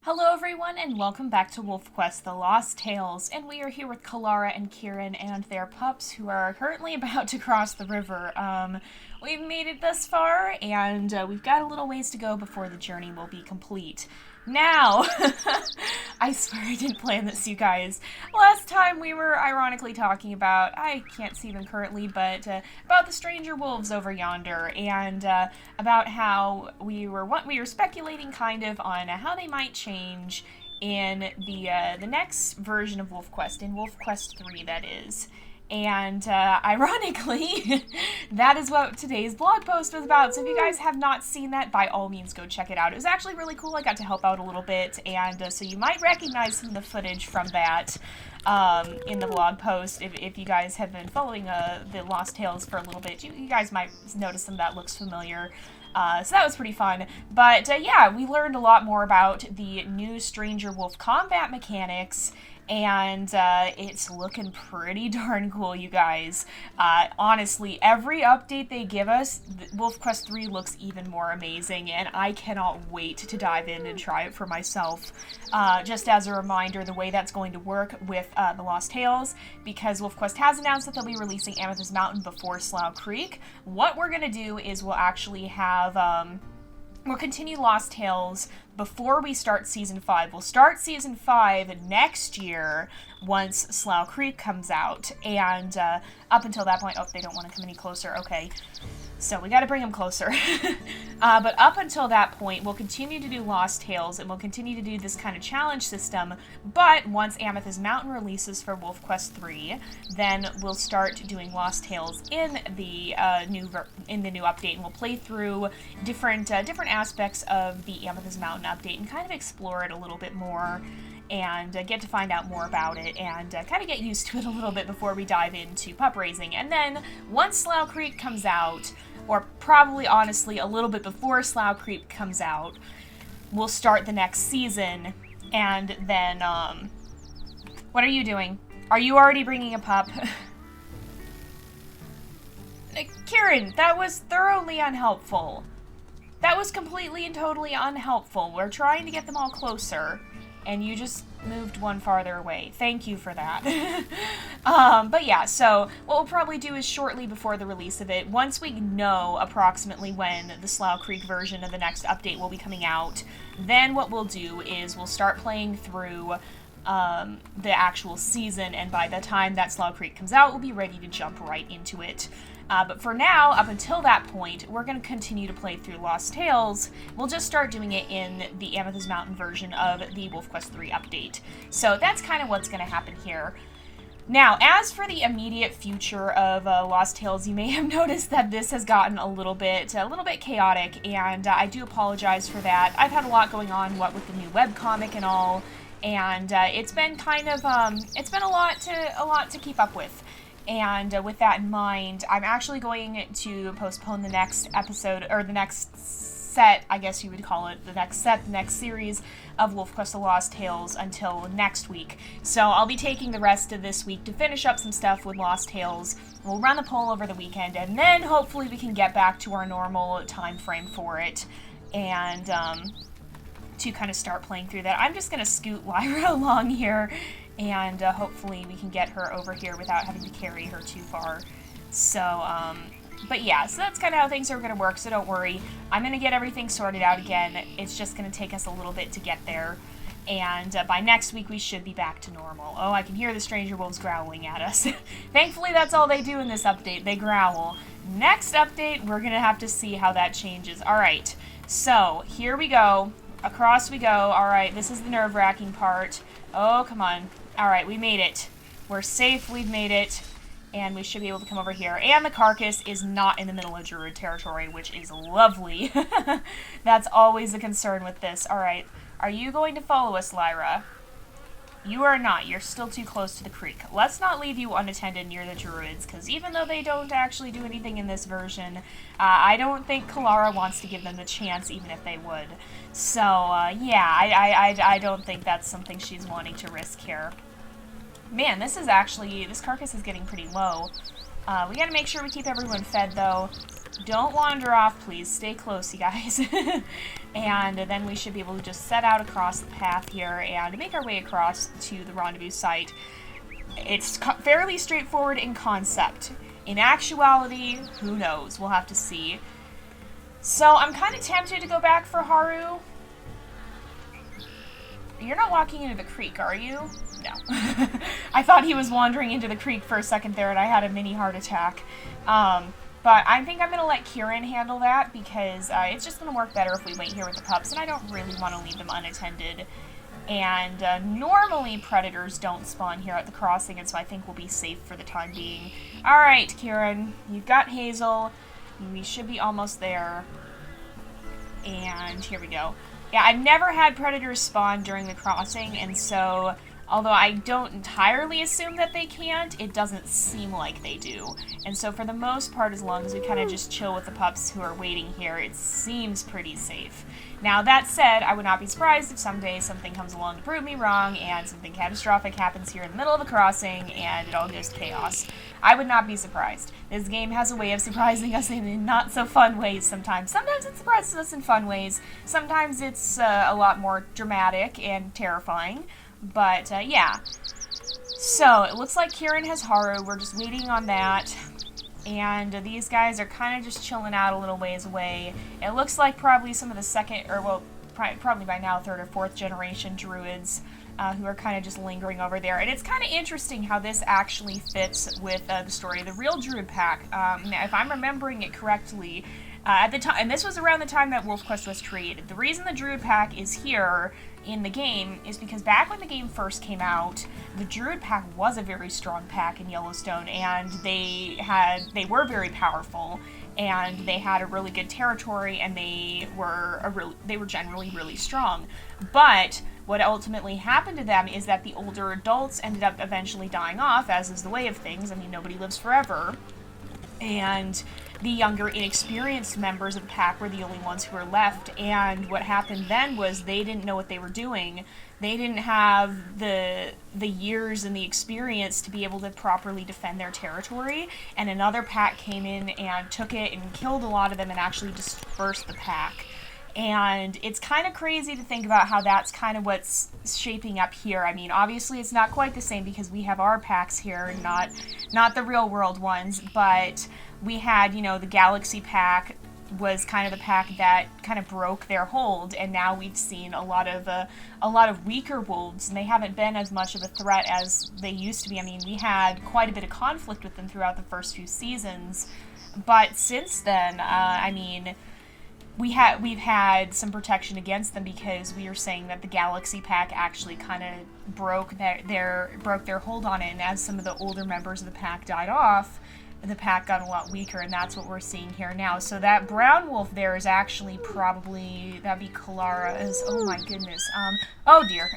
Hello everyone and welcome back to WolfQuest The Lost Tales, and we are here with Kalara and Kieran and their pups who are currently about to cross the river. We've made it thus far and we've got a little ways to go before the journey will be complete. Now, I swear I didn't plan this, you guys. Last time we were ironically talking about, I can't see them currently, but about the stranger wolves over yonder, and about how we were speculating kind of on how they might change in the next version of WolfQuest, in WolfQuest 3 that is. And ironically, that is what today's blog post was about. So if you guys have not seen that, by all means go check it out. It was actually really cool. I got to help out a little bit, and so you might recognize some of the footage from that in the blog post. If you guys have been following the Lost Tales for a little bit, you guys might notice some of that looks familiar. So that was pretty fun. But yeah, we learned a lot more about the new Stranger Wolf combat mechanics, and it's looking pretty darn cool, you guys. Honestly, every update they give us, WolfQuest 3 looks even more amazing, and I cannot wait to dive in and try it for myself. Just as a reminder, the way that's going to work with the Lost Tales, because WolfQuest has announced that they'll be releasing Amethyst Mountain before Slough Creek, what we're going to do is we'll actually have... we'll continue Lost Tales before we start Season 5. We'll start Season 5 next year once Slough Creek comes out. And up until that point... Oh, they don't want to come any closer. Okay. So we gotta bring them closer. But up until that point, we'll continue to do Lost Tales, and we'll continue to do this kind of challenge system. But once Amethyst Mountain releases for WolfQuest 3, then we'll start doing Lost Tales in the new update, and we'll play through different aspects of the Amethyst Mountain update and kind of explore it a little bit more, and get to find out more about it, and kind of get used to it a little bit before we dive into pup raising. And then, once Slough Creek comes out, or probably, honestly, a little bit before Slough Creek comes out, we'll start the next season, and then, what are you doing? Are you already bringing a pup? Kieran, that was thoroughly unhelpful. That was completely and totally unhelpful. We're trying to get them all closer, and you just moved one farther away. Thank you for that. But yeah, so what we'll probably do is shortly before the release of it, once we know approximately when the Slough Creek version of the next update will be coming out, then what we'll do is we'll start playing through the actual season, and by the time that Slough Creek comes out, we'll be ready to jump right into it. But for now, up until that point, we're going to continue to play through Lost Tales. We'll just start doing it in the Amethyst Mountain version of the WolfQuest 3 update. So that's kind of what's going to happen here. Now, as for the immediate future of Lost Tales, you may have noticed that this has gotten a little bit chaotic, and I do apologize for that. I've had a lot going on, what with the new webcomic and all, and it's been kind of it's been a lot to keep up with. And with that in mind, I'm actually going to postpone the next episode, or the next set, I guess you would call it, the next series of WolfQuest The Lost Tales until next week. So I'll be taking the rest of this week to finish up some stuff with Lost Tales. We'll run the poll over the weekend, and then hopefully we can get back to our normal time frame for it, and to kind of start playing through that. I'm just going to scoot Lyra along here, and hopefully we can get her over here without having to carry her too far. So, but yeah, so that's kind of how things are going to work, so don't worry. I'm going to get everything sorted out again. It's just going to take us a little bit to get there, and by next week we should be back to normal. Oh, I can hear the stranger wolves growling at us. Thankfully, that's all they do in this update. They growl. Next update, we're going to have to see how that changes. Alright, so here we go. Across we go. Alright, this is the nerve-wracking part. Oh, come on. Alright, we made it. We're safe, we've made it, and we should be able to come over here. And the carcass is not in the middle of Druid territory, which is lovely. That's always a concern with this. Alright, are you going to follow us, Lyra? You are not. You're still too close to the creek. Let's not leave you unattended near the Druids, because even though they don't actually do anything in this version, I don't think Kalara wants to give them the chance, even if they would. So, yeah, I don't think that's something she's wanting to risk here. Man, this carcass is getting pretty low. We gotta make sure we keep everyone fed, though. Don't wander off, please. Stay close, you guys. And then we should be able to just set out across the path here and make our way across to the rendezvous site. It's fairly straightforward in concept. In actuality, who knows? We'll have to see. So I'm kind of tempted to go back for Haru. You're not walking into the creek, are you? No. I thought he was wandering into the creek for a second there, and I had a mini heart attack. But I think I'm going to let Kieran handle that, because it's just going to work better if we wait here with the pups, and I don't really want to leave them unattended. And normally predators don't spawn here at the crossing, and so I think we'll be safe for the time being. Alright, Kieran, you've got Hazel. We should be almost there. And here we go. Yeah, I've never had predators spawn during the crossing, and so, although I don't entirely assume that they can't, it doesn't seem like they do. And so for the most part, as long as we kind of just chill with the pups who are waiting here, it seems pretty safe. Now, that said, I would not be surprised if someday something comes along to prove me wrong, and something catastrophic happens here in the middle of a crossing, and it all goes to chaos. I would not be surprised. This game has a way of surprising us in not-so-fun ways sometimes. Sometimes it surprises us in fun ways. Sometimes it's a lot more dramatic and terrifying. But, yeah. So, it looks like Kieran has Haru. We're just waiting on that. And these guys are kind of just chilling out a little ways away. It looks like probably some of the second, or well, probably by now third or fourth generation druids who are kind of just lingering over there. And it's kind of interesting how this actually fits with the story of the real druid pack. Now, if I'm remembering it correctly, at the time, and this was around the time that WolfQuest was created, the reason the druid pack is here in the game is because back when the game first came out, the druid pack was a very strong pack in Yellowstone, and they were very powerful, and they had a really good territory, and they were generally really strong. But what ultimately happened to them is that the older adults ended up eventually dying off, as is the way of things. I mean, nobody lives forever. And the younger, inexperienced members of the pack were the only ones who were left, and what happened then was they didn't know what they were doing. They didn't have the years and the experience to be able to properly defend their territory, and another pack came in and took it and killed a lot of them and actually dispersed the pack. And it's kind of crazy to think about how that's kind of what's shaping up here. I mean, obviously it's not quite the same because we have our packs here, not the real world ones, but we had, you know, the Galaxy pack was kind of the pack that kind of broke their hold, and now we've seen a lot of weaker wolves, and they haven't been as much of a threat as they used to be. I mean, we had quite a bit of conflict with them throughout the first few seasons, but since then, I mean, we've had some protection against them because we are saying that the Galaxy pack actually kind of broke their hold on it, and as some of the older members of the pack died off, the pack got a lot weaker, and that's what we're seeing here now. So that brown wolf there is actually probably, that'd be Kalara's. Oh my goodness. Oh dear.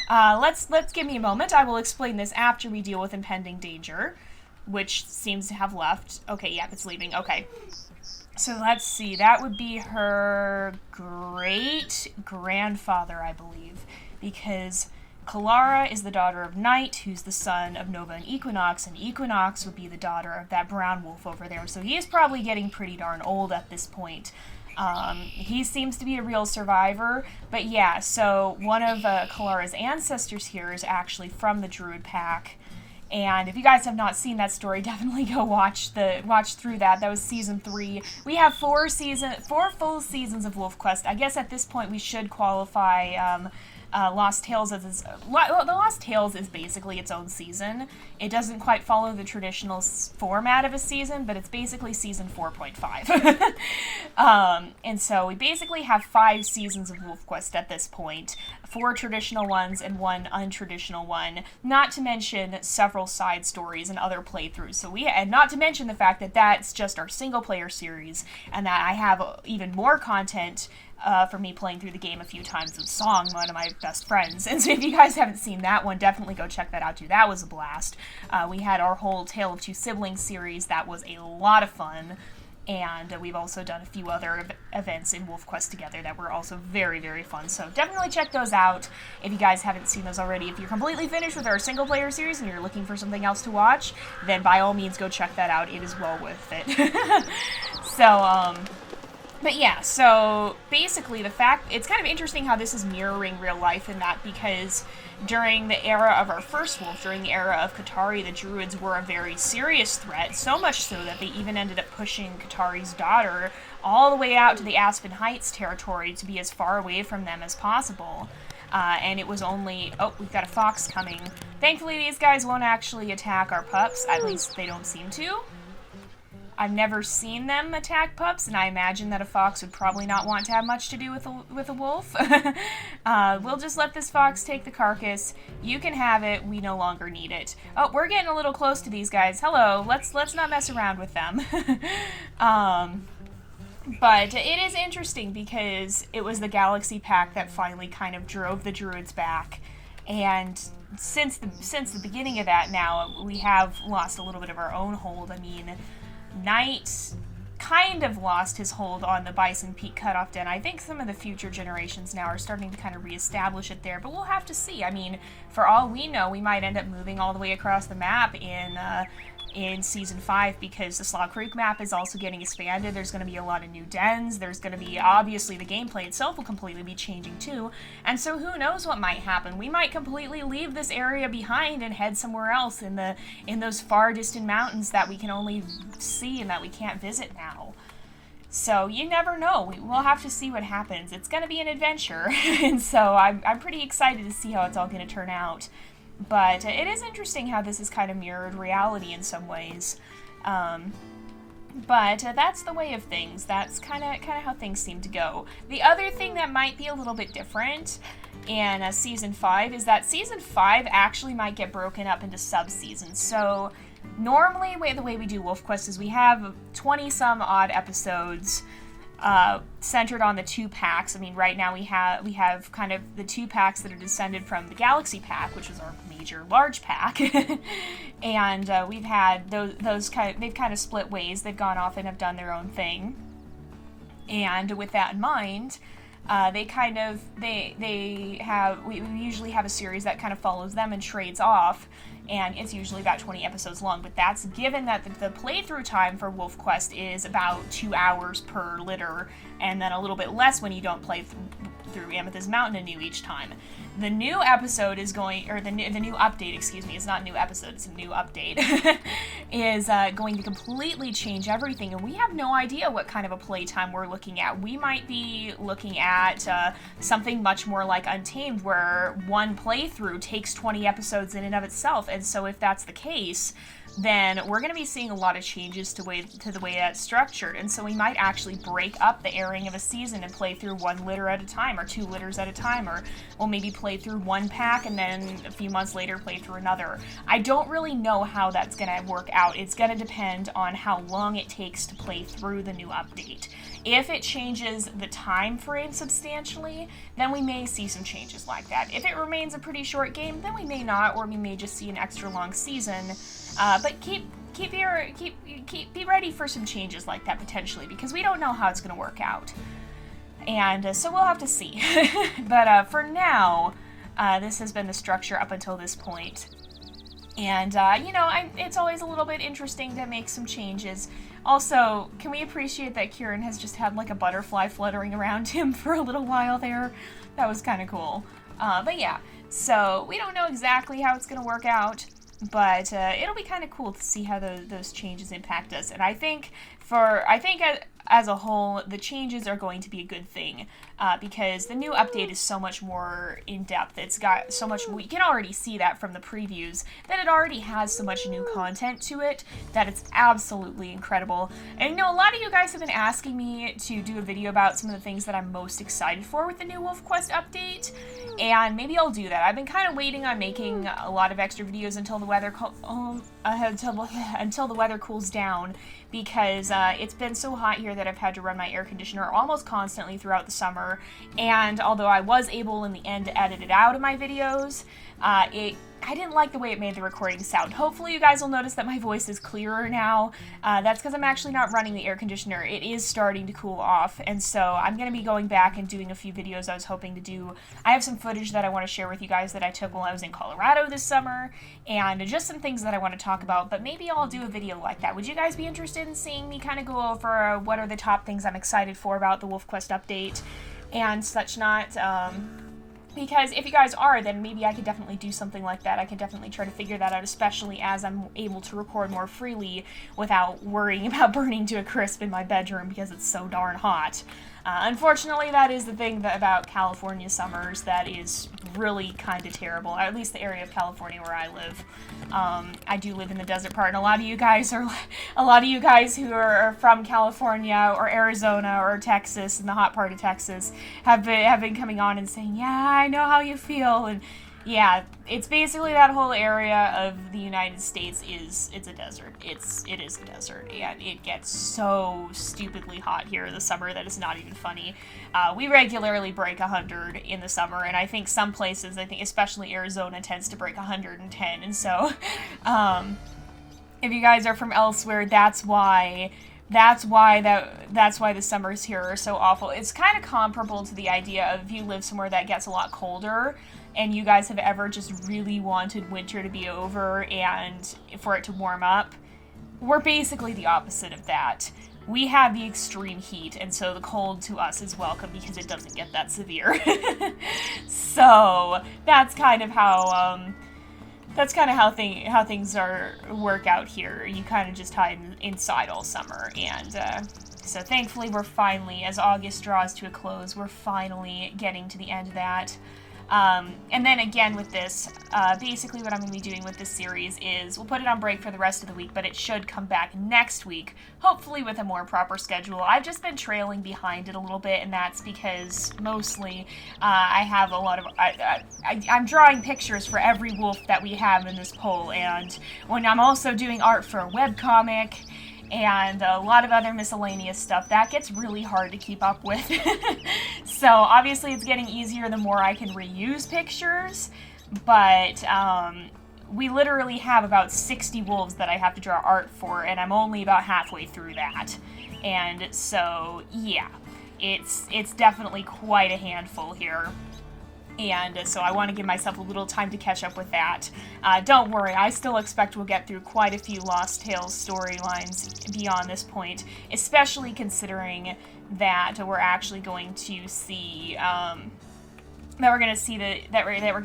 Let's give me a moment. I will explain this after we deal with impending danger, which seems to have left. Okay, yeah, it's leaving. Okay. So let's see, that would be her great-grandfather, I believe, because Kalara is the daughter of Night, who's the son of Nova and Equinox would be the daughter of that brown wolf over there, so he is probably getting pretty darn old at this point. He seems to be a real survivor, but yeah, so one of Kalara's ancestors here is actually from the Druid pack. And if you guys have not seen that story, definitely go watch through that. That was season 3. We have 4 full seasons of WolfQuest. I guess at this point we should qualify Lost Tales as the Lost Tales is basically its own season. It doesn't quite follow the traditional format of a season, but it's basically season 4.5. And so we basically have 5 seasons of WolfQuest at this point. 4 traditional ones and 1 untraditional one, not to mention several side stories and other playthroughs. And not to mention the fact that that's just our single player series, and that I have even more content for me playing through the game a few times with Song, one of my best friends. And so if you guys haven't seen that one, definitely go check that out too. That was a blast. We had our whole Tale of Two Siblings series. That was a lot of fun. And we've also done a few other events in WolfQuest together that were also very, very fun. So definitely check those out if you guys haven't seen those already. If you're completely finished with our single-player series and you're looking for something else to watch, then by all means go check that out. It is well worth it. But yeah, so basically it's kind of interesting how this is mirroring real life in that, because during the era of our first wolf, during the era of Katari, the druids were a very serious threat, so much so that they even ended up pushing Katari's daughter all the way out to the Aspen Heights territory to be as far away from them as possible. And it was only... Oh, we've got a fox coming. Thankfully, these guys won't actually attack our pups, at least they don't seem to. I've never seen them attack pups, and I imagine that a fox would probably not want to have much to do with a wolf. We'll just let this fox take the carcass. You can have it. We no longer need it. Oh, we're getting a little close to these guys. Hello. Let's not mess around with them. But it is interesting because it was the Galaxy Pack that finally kind of drove the druids back, and since the beginning of that now, we have lost a little bit of our own hold. I mean, Knight kind of lost his hold on the Bison Peak Cutoff Den. I think some of the future generations now are starting to kind of reestablish it there, but we'll have to see. I mean, for all we know, we might end up moving all the way across the map in Season 5, because the Slaw Creek map is also getting expanded. There's going to be a lot of new dens. There's going to be, obviously, the gameplay itself will completely be changing too, and so who knows what might happen. We might completely leave this area behind and head somewhere else in those far distant mountains that we can only see and that we can't visit now. So you never know. We'll have to see what happens. It's going to be an adventure, and so I'm pretty excited to see how it's all going to turn out. But it is interesting how this is kind of mirrored reality in some ways. But that's the way of things. That's kind of how things seem to go. The other thing that might be a little bit different in Season 5 is that Season 5 actually might get broken up into sub-seasons. So normally the way we do WolfQuest is we have 20-some odd episodes centered on the 2 packs. I mean, right now we have kind of the 2 packs that are descended from the Galaxy Pack, which was our major large pack, and we've had they've kind of split ways. They've gone off and have done their own thing, and with that in mind, we usually have a series that kind of follows them and trades off, and it's usually about 20 episodes long, but that's given that the playthrough time for WolfQuest is about 2 hours per litter, and then a little bit less when you don't play through Amethyst Mountain anew each time. The new episode is going, or the new update, excuse me, it's not a new episode, it's a new update, is going to completely change everything, and we have no idea what kind of a playtime we're looking at. We might be looking at something much more like Untamed, where one playthrough takes 20 episodes in and of itself, and so if that's the case, then we're going to be seeing a lot of changes to the way that's structured, and so we might actually break up the airing of a season and play through 1 litter at a time, or 2 litters at a time, or we'll maybe play through 1 pack and then a few months later play through another. I don't really know how that's going to work out. It's going to depend on how long it takes to play through the new update. If it changes the time frame substantially, then we may see some changes like that. If it remains a pretty short game, then we may not, or we may just see an extra long season. But be ready for some changes like that potentially, because we don't know how it's going to work out. And so we'll have to see. But for now, this has been the structure up until this point. And, it's always a little bit interesting to make some changes. Also, can we appreciate that Kieran has just had like a butterfly fluttering around him for a little while there? That was kind of cool. But yeah, so we don't know exactly how it's going to work out, but it'll be kind of cool to see how those changes impact us. And I think as a whole, the changes are going to be a good thing, because the new update is so much more in-depth. It's got so much, we can already see that from the previews, that it already has so much new content to it, that it's absolutely incredible. And a lot of you guys have been asking me to do a video about some of the things that I'm most excited for with the new WolfQuest update, and maybe I'll do that. I've been kind of waiting on making a lot of extra videos until the weather until the weather cools down, because it's been so hot here that I've had to run my air conditioner almost constantly throughout the summer, and although I was able in the end to edit it out of my videos, it I didn't like the way it made the recording sound. Hopefully you guys will notice that my voice is clearer now. That's because I'm actually not running the air conditioner. It is starting to cool off, and so I'm going to be going back and doing a few videos I was hoping to do. I have some footage that I want to share with you guys that I took while I was in Colorado this summer, and just some things that I want to talk about, but maybe I'll do a video like that. Would you guys be interested in seeing me kind of go over what are the top things I'm excited for about the WolfQuest update and such not? Because if you guys are, then maybe I could definitely do something like that. I could definitely try to figure that out, especially as I'm able to record more freely without worrying about burning to a crisp in my bedroom because it's so darn hot. Unfortunately, that is the thing about California summers that is really kind of terrible, at least the area of California where I live. I do live in the desert part, and a lot of you guys who are from California or Arizona or Texas, in the hot part of Texas, have been coming on and saying, yeah, I know how you feel, and yeah, it's basically that whole area of the United States it's a desert. It is a desert, and it gets so stupidly hot here in the summer that it's not even funny. We regularly break 100 in the summer, and I think some places, especially Arizona, tends to break 110, and so, if you guys are from elsewhere, that's why the summers here are so awful. It's kind of comparable to the idea of if you live somewhere that gets a lot colder and you guys have ever just really wanted winter to be over and for it to warm up. We're basically the opposite of that. We have the extreme heat, and so the cold to us is welcome because it doesn't get that severe. So that's kind of how things work out here. You kind of just hide inside all summer, and so thankfully we're finally, as August draws to a close, we're finally getting to the end of that. And then again with this, basically what I'm going to be doing with this series is we'll put it on break for the rest of the week, but it should come back next week, hopefully with a more proper schedule. I've just been trailing behind it a little bit, and that's because mostly I have a lot of... I'm drawing pictures for every wolf that we have in this poll, and when I'm also doing art for a webcomic and a lot of other miscellaneous stuff, that gets really hard to keep up with. So obviously it's getting easier the more I can reuse pictures, but we literally have about 60 wolves that I have to draw art for, and I'm only about halfway through that. And so, yeah, it's definitely quite a handful here. And so I want to give myself a little time to catch up with that. Don't worry, I still expect we'll get through quite a few Lost Tales storylines beyond this point, especially considering that we're actually going to see that we're going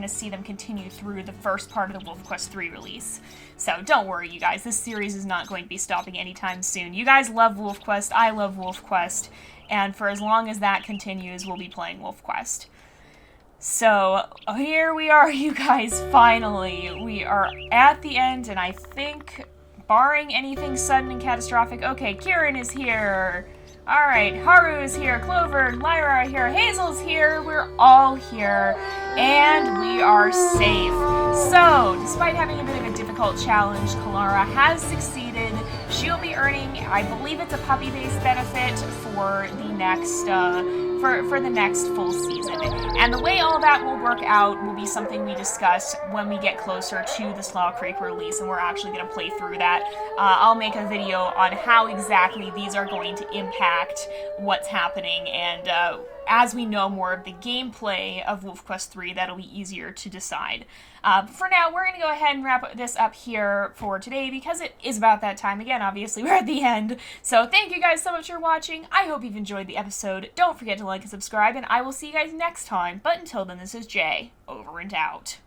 to see them continue through the first part of the WolfQuest 3 release. So don't worry, you guys, this series is not going to be stopping anytime soon. You guys love WolfQuest, I love WolfQuest, and for as long as that continues, we'll be playing WolfQuest. So, here we are, you guys, finally. We are at the end, and I think, barring anything sudden and catastrophic... Okay, Kieran is here. Alright, Haru is here, Clover, Lyra are here, Hazel's here, we're all here, and we are safe. So, despite having a bit of a difficult challenge, Kalara has succeeded. She'll be earning, I believe it's a puppy-based benefit for the next, for the next full season. And the way all that will work out will be something we discuss when we get closer to the Slaw Creek release, and we're actually going to play through that. I'll make a video on how exactly these are going to impact what's happening, and as we know more of the gameplay of WolfQuest 3, that'll be easier to decide. For now, we're going to go ahead and wrap this up here for today, because it is about that time. Again, obviously, we're at the end. So thank you guys so much for watching. I hope you've enjoyed the episode. Don't forget to like and subscribe, and I will see you guys next time. But until then, this is Jay, over and out.